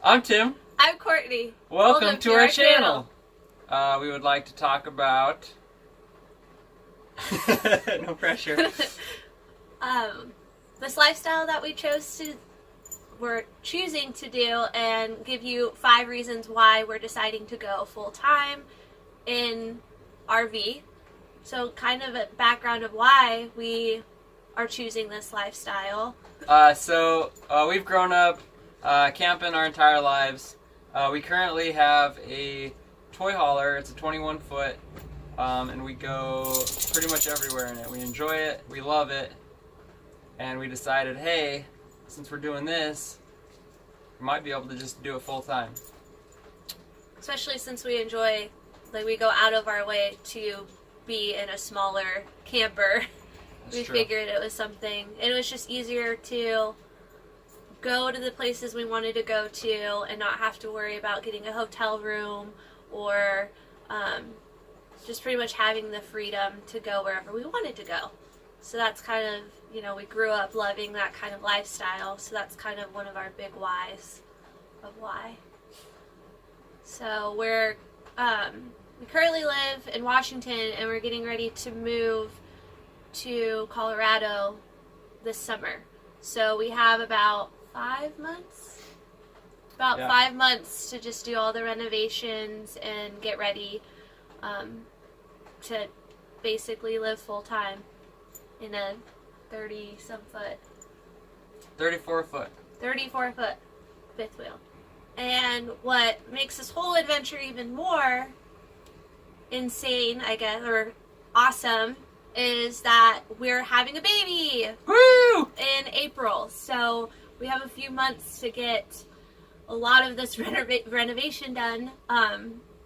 I'm Tim. I'm Courtney. Welcome to our channel. We would like to talk about... no pressure. This lifestyle that we're choosing to do, and give you 5 reasons why we're deciding to go full time in RV. So kind of a background of why we are choosing this lifestyle. We've grown up camping our entire lives. We currently have a toy hauler. It's a 21 foot, and we go pretty much everywhere in it. We enjoy it, we love it, and we decided, hey, since we're doing this, we might be able to just do it full time. Especially since we enjoy, we go out of our way to be in a smaller camper. That's we true. Figured it was something, and it was just easier to go to the places we wanted to go to and not have to worry about getting a hotel room or just pretty much having the freedom to go wherever we wanted to go. So that's kind of, we grew up loving that kind of lifestyle, so that's kind of one of our big whys of why. So we currently live in Washington, and we're getting ready to move to Colorado this summer. So we have about 5 months? About 5 months to just do all the renovations and get ready to basically live full time in a 34 foot fifth wheel. And what makes this whole adventure even more insane, I guess, or awesome, is that we're having a baby. Woo! In April. So we have a few months to get a lot of this renovation done,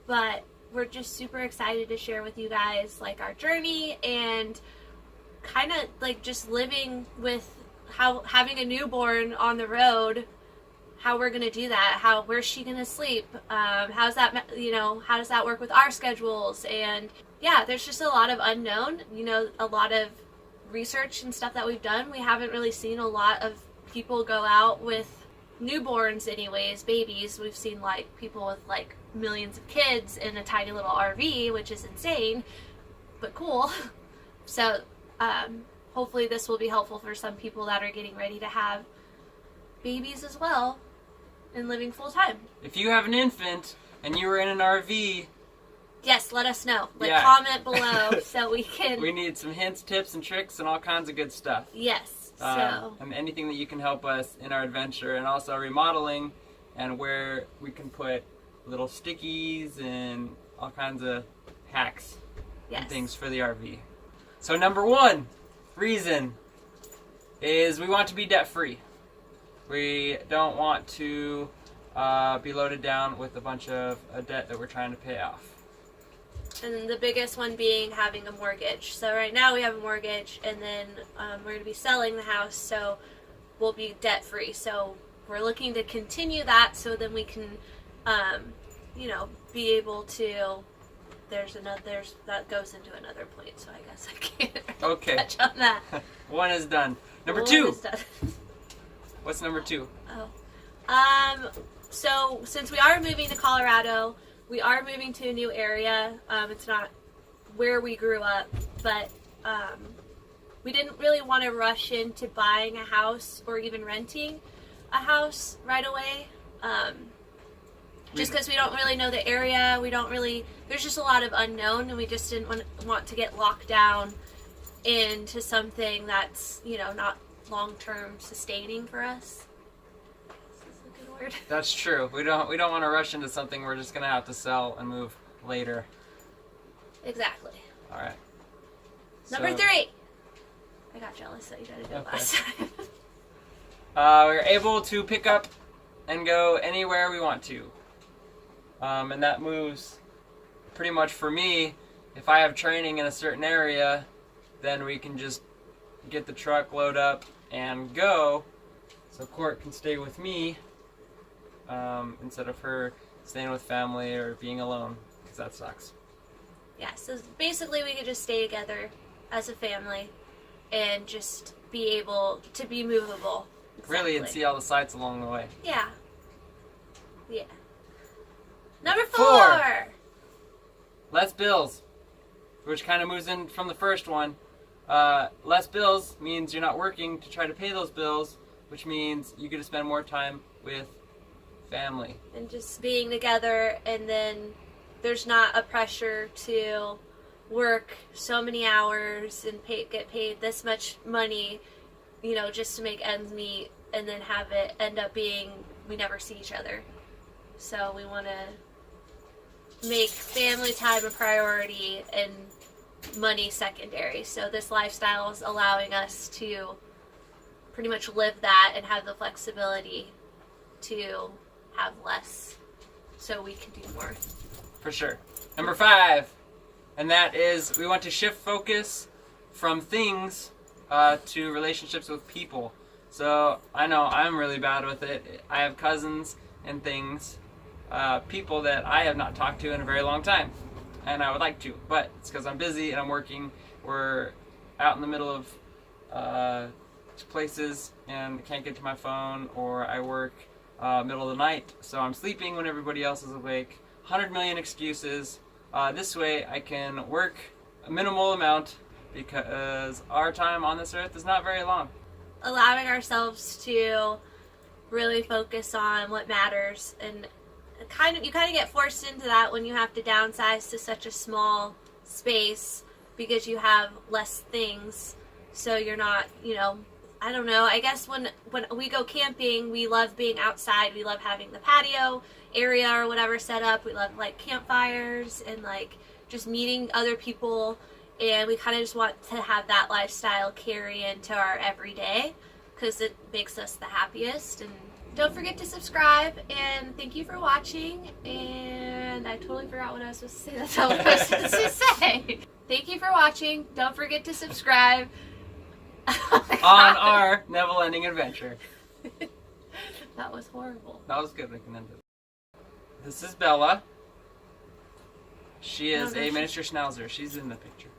but we're just super excited to share with you guys our journey and kind of just living with having a newborn on the road, how we're gonna do that, where's she gonna sleep, how's that, how does that work with our schedules, and yeah, there's just a lot of unknown, a lot of research and stuff that we've done. We haven't really seen a lot of people go out with newborns anyways, babies. We've seen people with millions of kids in a tiny little RV, which is insane, but cool. So hopefully this will be helpful for some people that are getting ready to have babies as well and living full time. If you have an infant and you were in an RV, yes, let us know. Comment below so we can... We need some hints, tips, and tricks, and all kinds of good stuff. Yes. And anything that you can help us in our adventure, and also remodeling, and where we can put little stickies and all kinds of hacks and things for the RV. So number 1 reason is we want to be debt-free. We don't want to be loaded down with a bunch of debt that we're trying to pay off. And the biggest one being having a mortgage. So right now we have a mortgage, and then we're going to be selling the house, so we'll be debt free. So we're looking to continue that, so then we can, be able to. That goes into another point, so I guess I can't touch on that. 1 is done. Number 2. Is done. What's number 2? So since we are moving to Colorado, we are moving to a new area. It's not where we grew up, but we didn't really want to rush into buying a house or even renting a house right away. Just because we don't really know the area. There's just a lot of unknown, and we just didn't want to get locked down into something that's, not long-term sustaining for us. That's true. We don't want to rush into something we're just going to have to sell and move later. Exactly. All right. Number 3. I got jealous that you tried to do it last time. We're able to pick up and go anywhere we want to. And that moves pretty much for me. If I have training in a certain area, then we can just get the truck, load up, and go. So Court can stay with me. Instead of her staying with family or being alone, because that sucks. Yeah, so basically we could just stay together as a family and just be able to be movable. Exactly. Really, and see all the sights along the way. Yeah. Yeah. Number 4. Less bills, which kind of moves in from the first one. Less bills means you're not working to try to pay those bills, which means you get to spend more time with family. And just being together, and then there's not a pressure to work so many hours and get paid this much money, just to make ends meet, and then have it end up being we never see each other. So we want to make family time a priority and money secondary. So this lifestyle is allowing us to pretty much live that and have the flexibility to have less so we can do more. For sure. Number 5, and that is we want to shift focus from things to relationships with people. So I know I'm really bad with it. I have cousins and things, people that I have not talked to in a very long time, and I would like to, but it's because I'm busy and I'm working. We're out in the middle of places and can't get to my phone, or I work middle of the night, so I'm sleeping when everybody else is awake. 100 million excuses. This way I can work a minimal amount because our time on this earth is not very long. Allowing ourselves to really focus on what matters, and you kind of get forced into that when you have to downsize to such a small space because you have less things, so you're not, I don't know, I guess when we go camping, we love being outside. We love having the patio area or whatever set up. We love campfires and just meeting other people, and we kind of just want to have that lifestyle carry into our everyday because it makes us the happiest. And don't forget to subscribe, and thank you for watching. And I totally forgot what I was supposed to say. That's all I was supposed to say. Thank you for watching. Don't forget to subscribe. On our never-ending adventure. That was horrible. That was good. We can end it. This is Bella. She is a miniature schnauzer. She's in the picture.